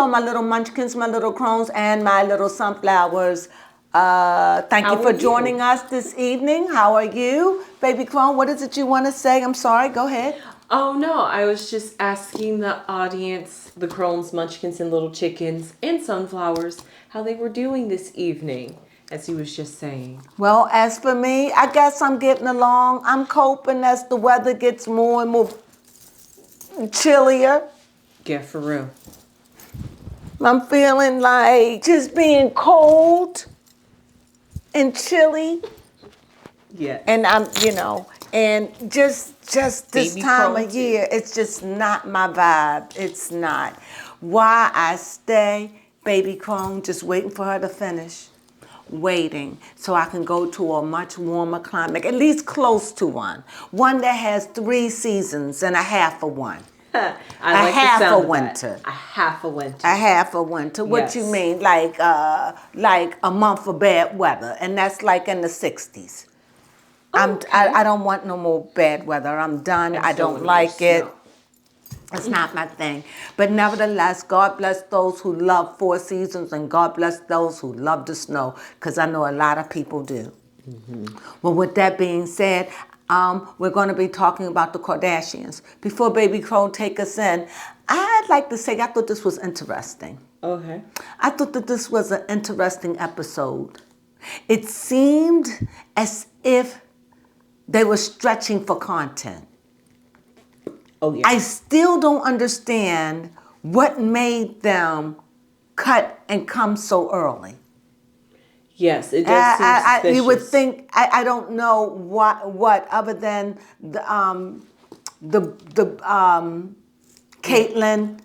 Hello, my little munchkins, my little crones, and my little sunflowers. Thank you for joining us this evening. How are you? Baby Crone, what is it you want to say? I'm sorry, go ahead. Oh, no, I was just asking the audience, the crones, munchkins, and little chickens, and sunflowers, how they were doing this evening, as he was just saying. Well, as for me, I guess I'm getting along. I'm coping as the weather gets more and more chillier. Yeah, for real. I'm feeling like just being cold and chilly. Yeah. And and just this Baby time Crone of year, it's just not my vibe. It's not. Why I stay, Baby Crone, just waiting for her to finish. Waiting so I can go to a much warmer climate, at least close to one. One that has 3 seasons and a half of one. I like half the sound a of winter. That. A half a winter. A half a winter. What you Yes. mean? Like a month of bad weather, and that's like in the 60s. Okay. I don't want no more bad weather. I'm done. I don't like it. Snow. It's not my thing. But nevertheless, God bless those who love 4 seasons, and God bless those who love the snow, because I know a lot of people do. Mm-hmm. Well, with that being said, we're going to be talking about the Kardashians. Before Baby Crone take us in, I'd like to say I thought this was interesting. Okay. I thought that this was an interesting episode. It seemed as if they were stretching for content. Oh, yeah. I still don't understand what made them cut and come so early. Yes, it does seem suspicious. You would think, I don't know what other than the Caitlyn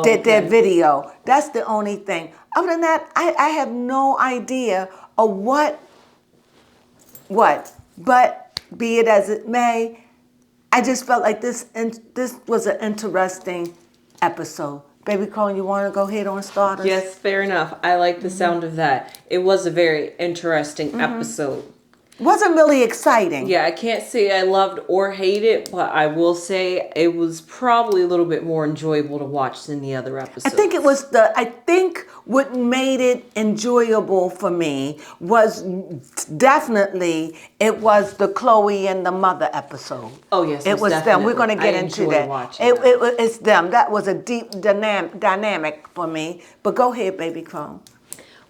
did their video. That's the only thing. Other than that, I have no idea of what. But be it as it may, I just felt like this was an interesting episode. Baby Crone, you want to go ahead on start us? Yes, fair enough. I like the sound of that. It was a very interesting episode. Wasn't really exciting. Yeah, I can't say I loved or hate it, but I will say it was probably a little bit more enjoyable to watch than the other episodes. I think what made it enjoyable for me was definitely it was the Khloe and the mother episode. Oh yes, it was them. We're going to get into that. It's them. That was a deep dynamic for me. But go ahead, Baby Crone.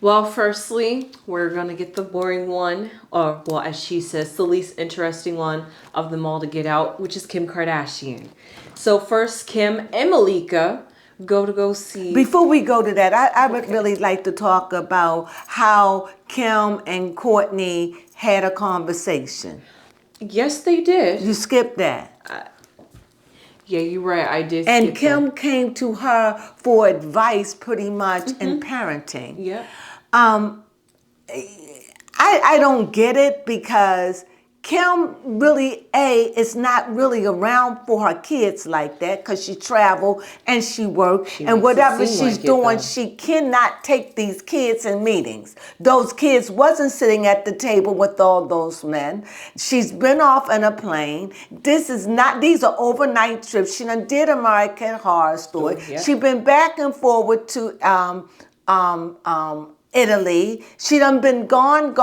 Well, firstly, we're going to get the boring one, or, well, as she says, the least interesting one of them all to get out, which is Kim Kardashian. So first, Kim and Malika go see... Before we go to that, I would really like to talk about how Kim and Courtney had a conversation. Yes, they did. You skipped that. Yeah, you're right. I did. And Kim came to her for advice pretty much in parenting. Yeah. I don't get it because Kim really, is not really around for her kids like that because she travel and she work and whatever she's doing, she cannot take these kids in meetings. Those kids wasn't sitting at the table with all those men. She's been off in a plane. These are overnight trips. She done did American Horror Story. Oh, yeah. She been back and forward to Italy. She done been gone,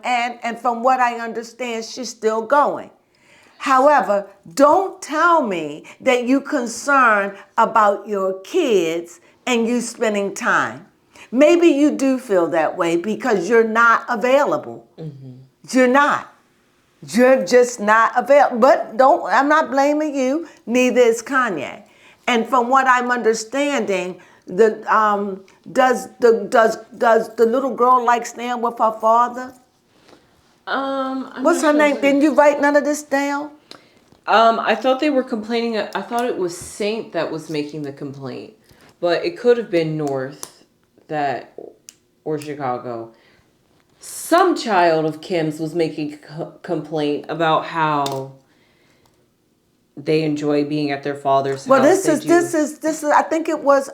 and from what I understand, she's still going. However, don't tell me that you concerned about your kids and you spending time. Maybe you do feel that way because you're not available. Mm-hmm. You're not. You're just not available. But I'm not blaming you, neither is Kanye. And from what I'm understanding, does the little girl like staying with her father? What's her name? Didn't you write none of this down? I thought they were complaining. I thought it was Saint that was making the complaint, but it could have been North or Chicago. Some child of Kim's was making a complaint about how they enjoy being at their father's house. Well, this is. I think it was.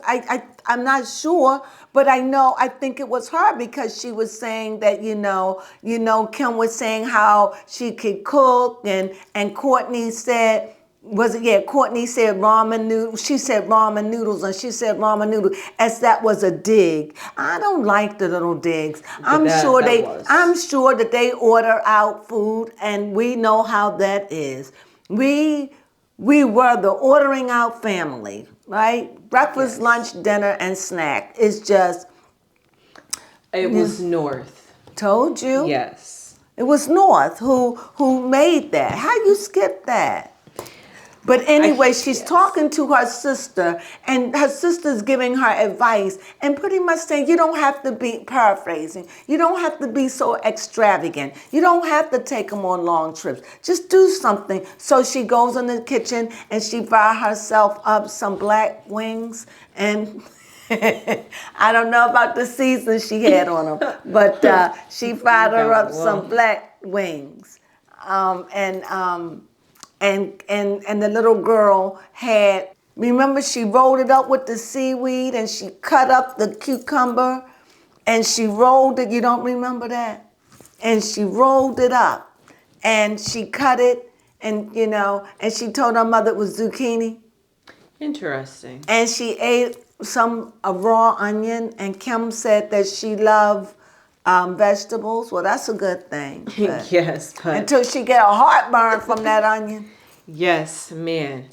I'm not sure, but I think it was her because she was saying that Kim was saying how she could cook, and Courtney said was it, yeah, Courtney said ramen noodles. She said ramen noodles, and she said ramen noodles, as that was a dig. I don't like the little digs. But that was. I'm sure that they order out food, and we know how that is. We were the ordering out family, right? Breakfast, Yes. lunch, dinner, and snack. It's just, It was North. told you. Yes. It was North who made that. How you skip that? But anyway, she's talking to her sister, and her sister's giving her advice and pretty much saying, you don't have to be, paraphrasing, you don't have to be so extravagant. You don't have to take them on long trips. Just do something. So she goes in the kitchen and she fry herself up some black wings, and I don't know about the season she had on them, but she fried her up some black wings. And the little girl had, remember, she rolled it up with the seaweed and she cut up the cucumber and she rolled it. You don't remember that? And she rolled it up and she cut it, and and she told her mother it was zucchini. Interesting. And she ate a raw onion, and Kim said that she loved vegetables. Well, that's a good thing. Yes, but until she get a heartburn from that onion. Yes, man.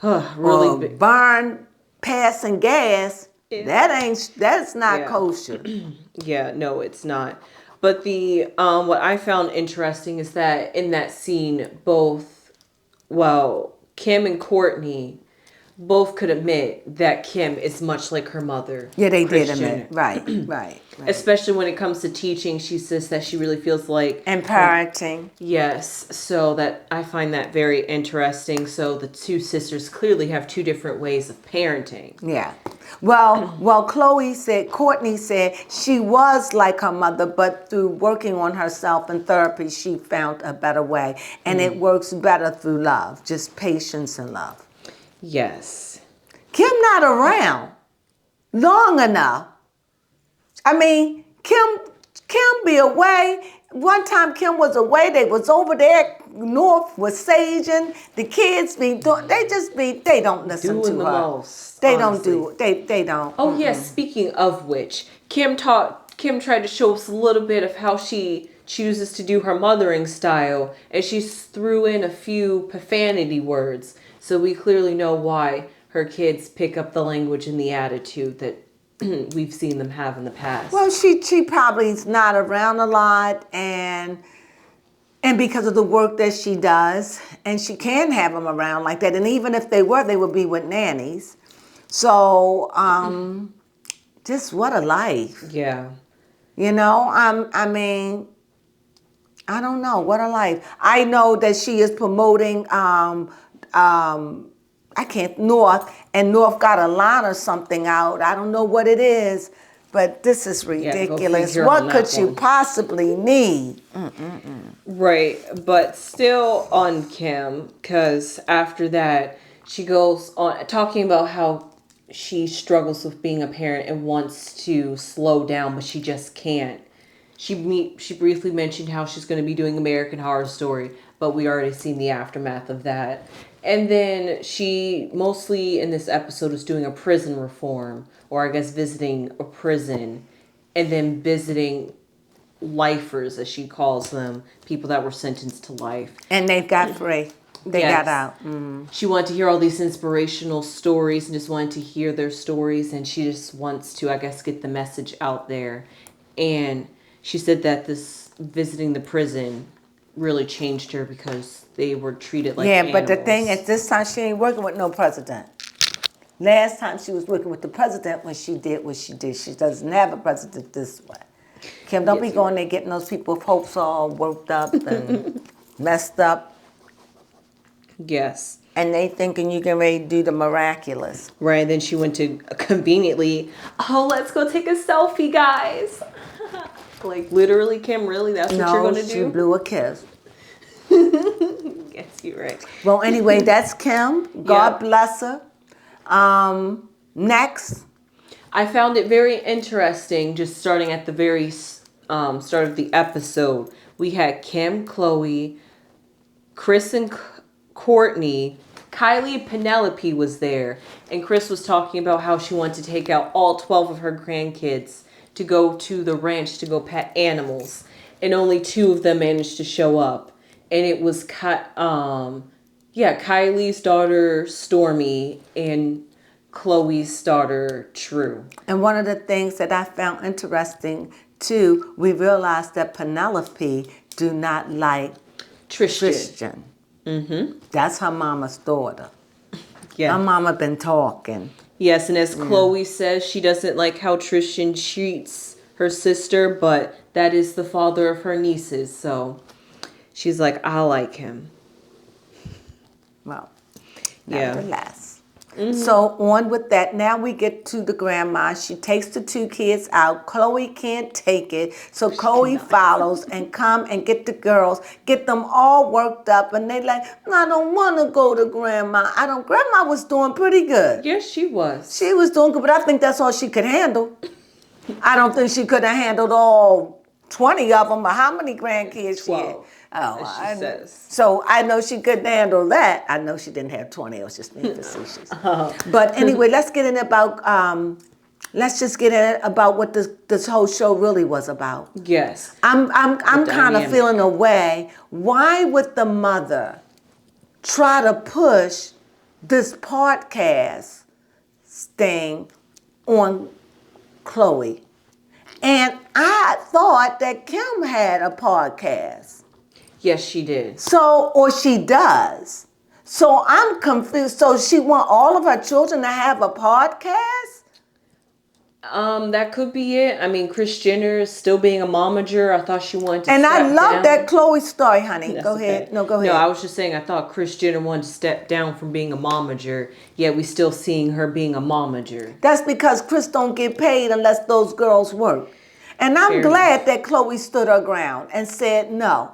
Really big. Burn, passing gas. That's not kosher. Yeah, no, it's not. But the what I found interesting is that in that scene, Kim and Courtney both could admit that Kim is much like her mother. Yeah, they Christian. did admit. Right. Especially when it comes to teaching, she says that she really feels like... And parenting. Yes, so that I find that very interesting. So the two sisters clearly have two different ways of parenting. Yeah. Well, Courtney said she was like her mother, but through working on herself in therapy, she found a better way. And it works better through love, just patience and love. Yes. Kim not around long enough. I mean, Kim be away. One time Kim was away. They was over there north with saging. The kids they don't listen Doing to the her. most. They honestly. don't do. They don't. Oh yes. Speaking of which, Kim tried to show us a little bit of how she chooses to do her mothering style, and she threw in a few profanity words. So we clearly know why her kids pick up the language and the attitude that we've seen them have in the past. Well, she probably is not around a lot, and because of the work that she does, and she can have them around like that. And even if they would be with nannies. So, just what a life. Yeah. I mean, I don't know, what a life. I know that she is promoting North, and North got a line or something out. I don't know what it is, but this is ridiculous. What could you possibly need? Right, but still on Kim, because after that, she goes on talking about how she struggles with being a parent and wants to slow down, but she just can't. She briefly mentioned how she's going to be doing American Horror Story, but we already seen the aftermath of that. And then she mostly in this episode is doing a prison reform, or I guess visiting a prison, and then visiting lifers, as she calls them, people that were sentenced to life. And they got free. They got out. Mm-hmm. She wanted to hear all these inspirational stories and just wanted to hear their stories, and she just wants to, I guess, get the message out there. And she said that this visiting the prison really changed her because they were treated like animals. But the thing is, this time she ain't working with no president. Last time she was working with the president when she did what she did. She doesn't have a president this way. Kim, don't be going there getting those people's hopes all worked up and messed up. Yes. And they thinking you can ready to do the miraculous. Right, and then she went to conveniently, let's go take a selfie, guys. Like, literally, Kim, really? That's what you're going to do? No, she blew a kiss. Yes, you're right. Well, anyway, that's Kim. God bless her. Next. I found it very interesting, just starting at the very start of the episode. We had Kim, Khloe, Kris and Courtney Kylie Penelope was there, and Kris was talking about how she wanted to take out all 12 of her grandkids to go to the ranch to go pet animals, and only 2 of them managed to show up, and it was Kylie's daughter Stormy and Khloe's daughter True. And one of the things that I found interesting too, we realized that Penelope do not like Christian. Mm-hmm. That's her mama's daughter. Yeah. Her mama been talking. Yes, and as Khloe says, she doesn't like how Tristan treats her sister, but that is the father of her nieces, so she's like, I like him. Well, Yeah. nevertheless. So on with that. Now we get to the grandma. She takes the 2 kids out. Khloe can't take it. So Khloe follows and come and get the girls, get them all worked up. And they like, I don't want to go to grandma. Grandma was doing pretty good. Yes, she was. She was doing good, but I think that's all she could handle. I don't think she could have handled all 20 of them, or how many grandkids she had. 12, Oh, as she says. So I know she couldn't handle that. I know she didn't have 20. It was just being facetious. But anyway, let's get in about. Let's just get in about what this whole show really was about. Yes. I'm kind of dynamic. feeling a way. Why would the mother try to push this podcast thing on Khloe? And I thought that Kim had a podcast. Yes, she did. So, or she does. So I'm confused. So she want all of her children to have a podcast? That could be it. I mean, Kris Jenner still being a momager. I thought she wanted to And I step love down. that Khloe story, honey. That's Go ahead. okay. No, go ahead. No, I was just saying I thought Kris Jenner wanted to step down from being a momager, yet we still seeing her being a momager. That's because Kris don't get paid unless those girls work. And I'm Fair glad that Khloe stood her ground and said, no,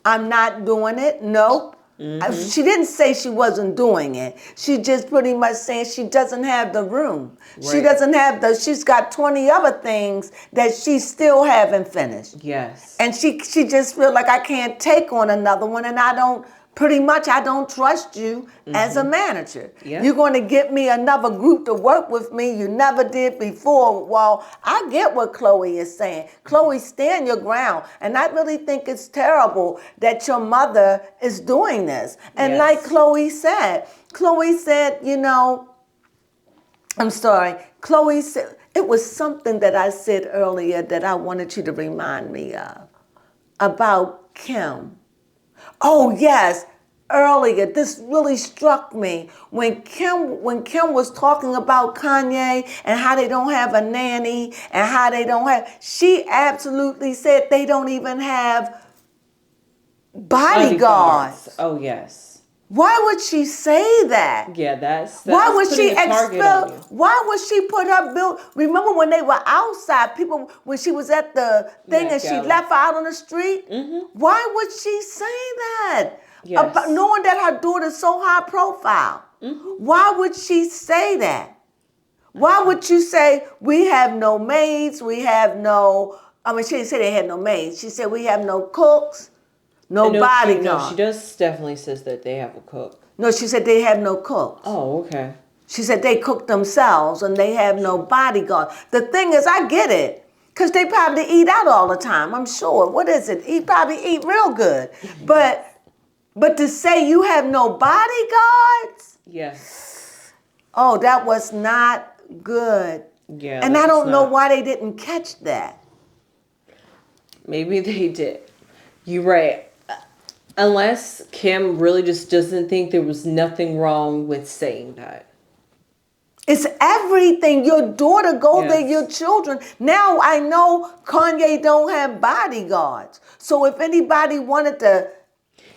I'm not doing it. Nope. She didn't say she wasn't doing it. She just pretty much saying she doesn't have the room. She Right. doesn't have she's got 20 other things that she still haven't finished. Yes. And she just feel like I can't take on another one, and I don't trust you as a manager. Yeah. You're going to get me another group to work with me you never did before. Well, I get what Khloe is saying. Khloe, stand your ground. And I really think it's terrible that your mother is doing this. And Yes. like Khloe said, you know, I'm sorry. Khloe said, it was something that I said earlier that I wanted you to remind me of about Kim. Oh yes, earlier this really struck me when Kim was talking about Kanye and how they don't have a nanny and how they don't have. She absolutely said they don't even have bodyguards. Oh yes. Why would she say that? Yeah, that's Why would she putting a target on you. Why would she put her bill? Remember when they were outside, people, when she was at the thing Met and she Gala. left her out on the street? Mm-hmm. Why would she say that? Yes. About knowing that her daughter's so high profile. Mm-hmm. Why would she say that? Why would you say we have no maids, we have no, she didn't say they had no maids. She said we have no cooks, no bodyguards. No, she does definitely says that they have a cook. No, she said they have no cooks. Oh, okay. She said they cook themselves and they have no bodyguard. The thing is, I get it. Because they probably eat out all the time, I'm sure. What is it? He probably eat real good. But to say you have no bodyguards? Yes. Oh, that was not good. Yeah. And I that's don't know not- why they didn't catch that. Maybe they did. You're right. Unless Kim really just doesn't think there was nothing wrong with saying that. It's everything. Your daughter go Yes. there, your children. Now I know Kanye don't have bodyguards. So if anybody wanted to,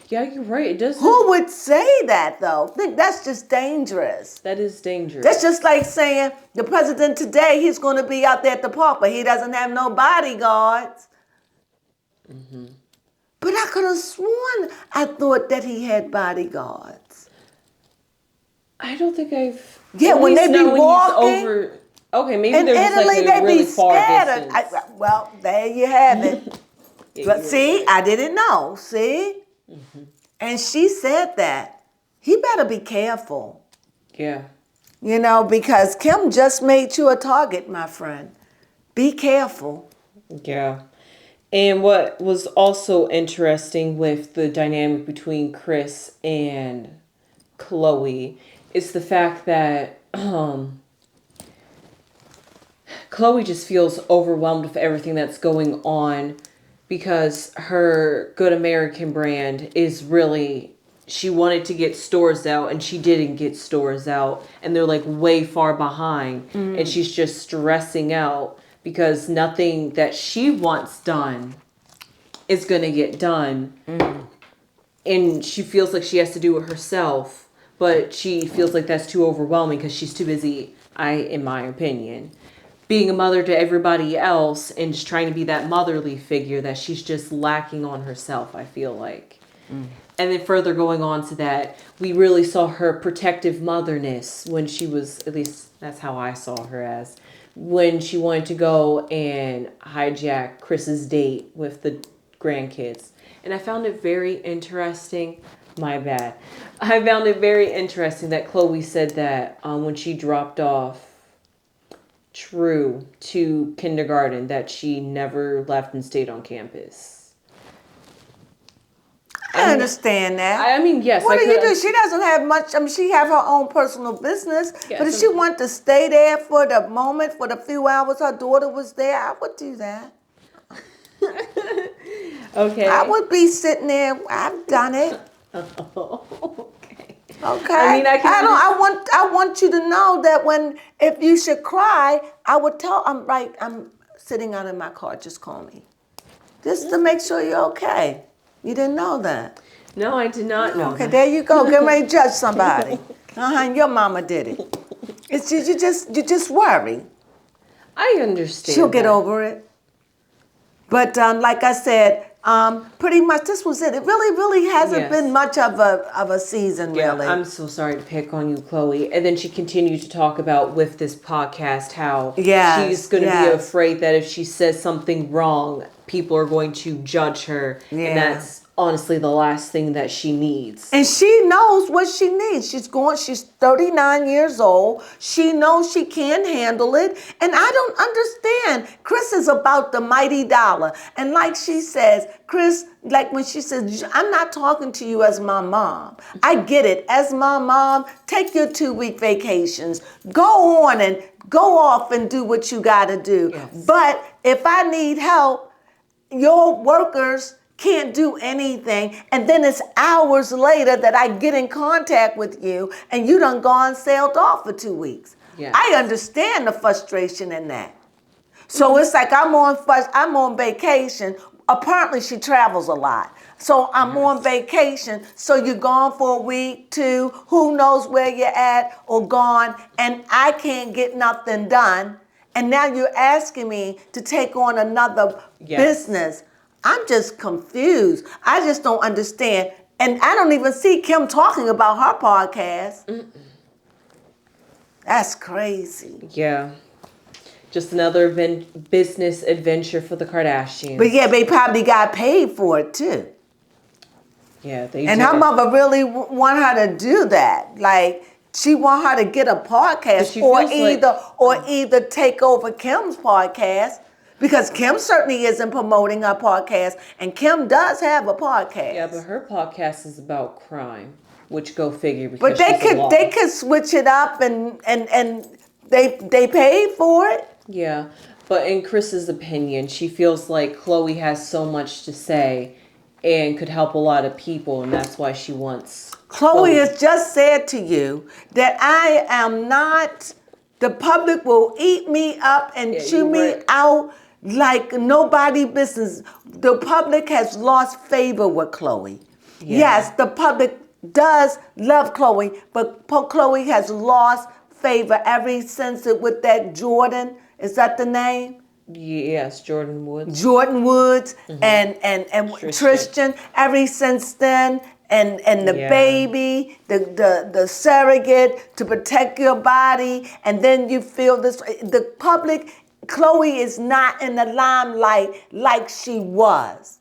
Yeah, you're right. It doesn't. who would say that though? Think that's just dangerous. That is dangerous. That's just like saying the president today, he's going to be out there at the park, but he doesn't have no bodyguards. Mm-hmm. But I could have sworn I thought that he had bodyguards. I don't think I've. Yeah, at when least they be not when he's walking. over. Okay, maybe In there's just Italy, like they a really be far scattered. distance. Well, there you have it. Yeah, But you're see, right. I didn't know. See? Mm-hmm. And she said that. he better be careful. Yeah. Because Kim just made you a target, my friend. Be careful. Yeah. And what was also interesting with the dynamic between Kris and Khloe is the fact that Khloe just feels overwhelmed with everything that's going on because her Good American brand is really, she wanted to get stores out and she didn't get stores out, and they're like way far behind, and she's just stressing out because nothing that she wants done is going to get done. And she feels like she has to do it herself, but she feels like that's too overwhelming because she's too busy, in my opinion, being a mother to everybody else and just trying to be that motherly figure that she's just lacking on herself, I feel like. And then further going on to that, we really saw her protective motherness when she was, at least that's how I saw her as, when she wanted to go and hijack Chris's date with the grandkids. And I found it very interesting. My bad. I found it very interesting that Khloe said that when she dropped off True to kindergarten, that she never left and stayed on campus. I understand that. I mean, yes. What do you do? She doesn't have much. I mean, she have her own personal business. But if she wanted to stay there for the moment, for the few hours her daughter was there, I would do that. Okay. I would be sitting there. I've done it. Okay. Okay. I mean, I want you to know that if you should cry, I would tell. I'm sitting out in my car. Just call me, just to make sure you're okay. You didn't know that. No, I did not know. Okay, there you go. Get ready to judge somebody. Your mama did it. It's you just worry. I understand. She'll get over it. But like I said, pretty much this was it. It really hasn't been much of a season, really. I'm so sorry to pick on you, Khloe. And then she continued to talk about with this podcast how she's going to be afraid that if she says something wrong, people are going to judge her. Yeah. And that's honestly the last thing that she needs. And she knows what she needs. She's 39 years old. She knows she can't handle it. And I don't understand. Kris is about the mighty dollar. And like she says, Kris, like when she says, I'm not talking to you as my mom. I get it. As my mom, take your 2-week vacations. Go on and go off and do what you got to do. Yes. But if I need help, your workers can't do anything, and then it's hours later that I get in contact with you and you done gone sailed off for 2 weeks. Yeah. I understand the frustration in that. So it's like I'm on vacation. Apparently she travels a lot. So I'm on vacation. So you're gone for a week, 2, who knows where you're at or gone, and I can't get nothing done. And now you're asking me to take on another business. I'm just confused. I just don't understand. And I don't even see Kim talking about her podcast. That's crazy. Yeah. Just another business adventure for the Kardashians. But yeah, they probably got paid for it too. Yeah, they And did. her mother really want her to do that. Like, she want her to get a podcast or either take over Kim's podcast. Because Kim certainly isn't promoting her podcast, and Kim does have a podcast. Yeah, but her podcast is about crime, which go figure. But they could switch it up, and they paid for it. Yeah, but in Kris's opinion, she feels like Khloe has so much to say, and could help a lot of people, and that's why she wants. Khloe has just said to you that I am not. The public will eat me up and chew me out like nobody business. The public has lost favor with Khloe. Yeah. Yes, the public does love Khloe, but Khloe has lost favor ever since with that Jordan. Is that the name? Yes, Jordan Woods. Jordan Woods and Tristan. Ever since then, and the baby, the surrogate to protect your body, and then you feel this. The public. Khloe is not in the limelight like she was.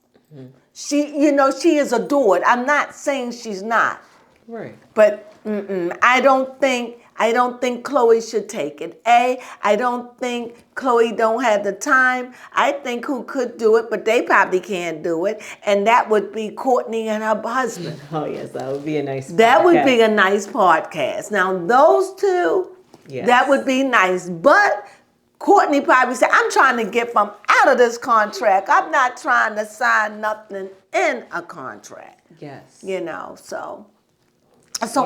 She is adored. I'm not saying she's not. Right. But I don't think Khloe should take it. I don't think Khloe don't have the time. I think who could do it, but they probably can't do it, and that would be Kourtney and her husband. Oh yes, that would be a nice. That would be podcast. a nice podcast. Now those two, Yes. that would be nice. But Kourtney probably said, "I'm trying to get from out of this contract. I'm not trying to sign nothing in a contract." Yes. You know, so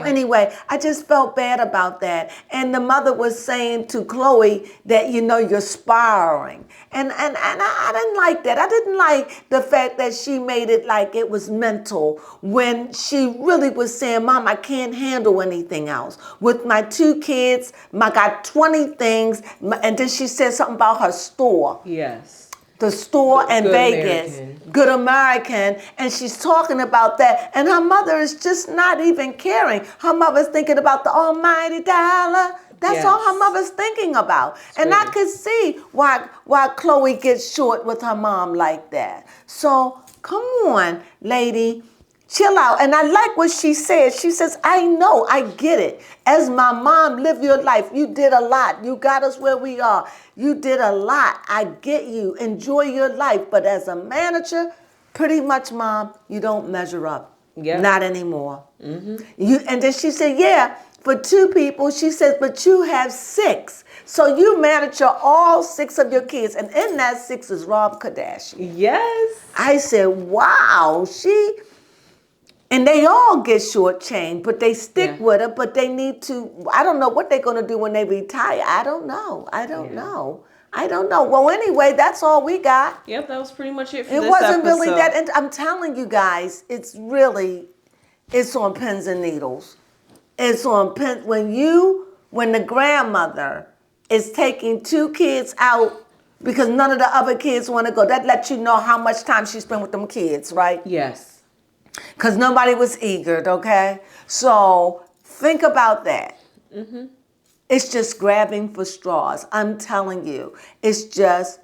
anyway, I just felt bad about that. And the mother was saying to Khloe that, you're sparring. And I didn't like that. I didn't like the fact that she made it like it was mental when she really was saying, "Mom, I can't handle anything else. With my 2 kids, I got 20 things." And then she said something about her store. Yes. The store in Good Vegas, American. Good American, and she's talking about that, and her mother is just not even caring. Her mother's thinking about the almighty dollar. That's all her mother's thinking about. And I could see why Khloe gets short with her mom like that. So come on, lady. Chill out. And I like what she said. She says, "I know, I get it. As my mom, live your life. You did a lot. You got us where we are. You did a lot. I get you. Enjoy your life. But as a manager, pretty much, Mom, you don't measure up. Yeah. Not anymore." And then she said, "Yeah, for 2 people," she says, "but you have 6. So you manage all 6 of your kids. And in that 6 is Rob Kardashian." Yes. I said, wow, and they all get shortchanged, but they stick with her, but they need to, I don't know what they're going to do when they retire. I don't know. Well, anyway, that's all we got. Yep, that was pretty much it for It this wasn't episode. really that, and I'm telling you guys, it's on pins and needles. It's on pins, when the grandmother is taking 2 kids out because none of the other kids want to go, that lets you know how much time she spent with them kids, right? Yes. Because nobody was eager, okay? So think about that. It's just grabbing for straws. I'm telling you. It's just,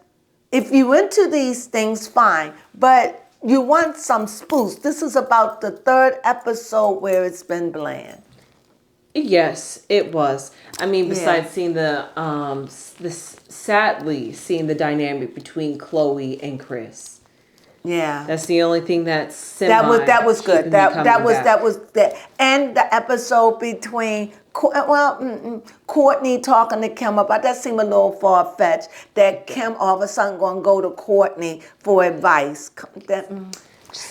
if you into these things, fine. But you want some spoof. This is about the 3rd episode where it's been bland. Yes, it was. I mean, besides seeing sadly seeing the dynamic between Khloe and Kris. Yeah. That's the only thing that's That was good. That was that. And the episode between Kourtney talking to Kim about that seemed a little far fetched. That Kim all of a sudden gonna go to Kourtney for advice.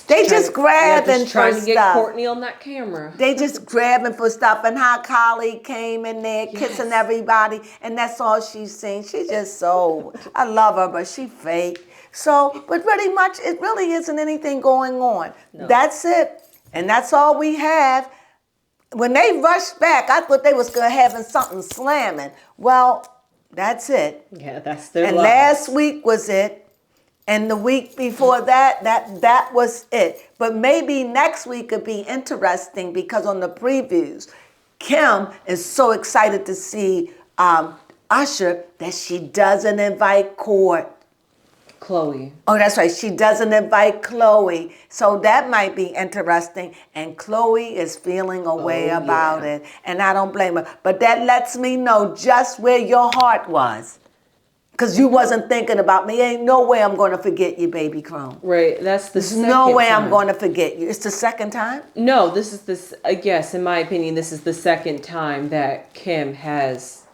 They just grabbing for trying to get stuff. Kourtney on that camera. They just grabbing for stuff, and how Kylie came in there kissing everybody, and that's all she's seen. She just I love her, but she fake. So, but pretty much, it really isn't anything going on. No. That's it. And that's all we have. When they rushed back, I thought they was going to having something slamming. Well, that's it. Yeah, that's their And love. last week was it. And the week before that was it. But maybe next week could be interesting because on the previews, Kim is so excited to see Usher that she doesn't invite Khloe. Oh, that's right. She doesn't invite Khloe. So that might be interesting. And Khloe is feeling a way about it. And I don't blame her. But that lets me know just where your heart was. Because you wasn't thinking about me. Ain't no way I'm going to forget you, baby Crone. Right. That's the second no way time. I'm going to forget you. It's the second time? No, yes, in my opinion, this is the second time that Kim has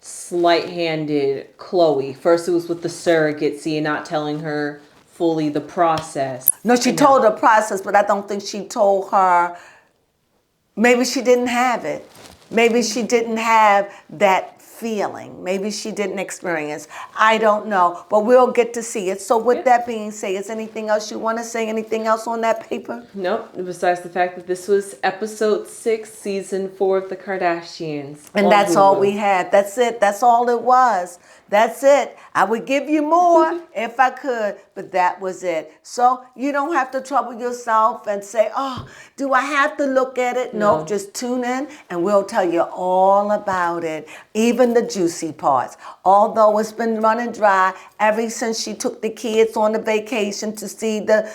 slight-handed Khloe. First it was with the surrogacy and not telling her fully the process. No, she told her process, but I don't think she told her. Maybe she didn't have it. Maybe she didn't have that feeling. Maybe she didn't experience. I don't know, but we'll get to see it. So with that being said, is anything else you want to say? Anything else on that paper? Nope. Besides the fact that this was episode 6, season 4 of the Kardashians. And that's all we had. That's it. That's all it was. That's it. I would give you more if I could, but that was it. So you don't have to trouble yourself and say, oh, do I have to look at it? No. Nope, just tune in and we'll tell you all about it, even the juicy parts. Although it's been running dry ever since she took the kids on the vacation to see the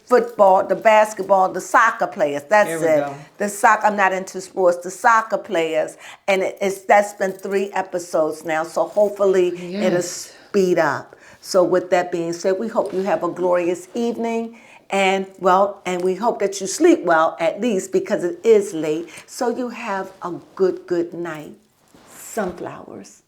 football, the basketball, the soccer players. That's There we it. go. The soccer, I'm not into sports, the soccer players. And that's been 3 episodes now. So hopefully it'll Yes. speed up. So with that being said, we hope you have a glorious evening. And we hope that you sleep well, at least, because it is late. So you have a good night. Sunflowers.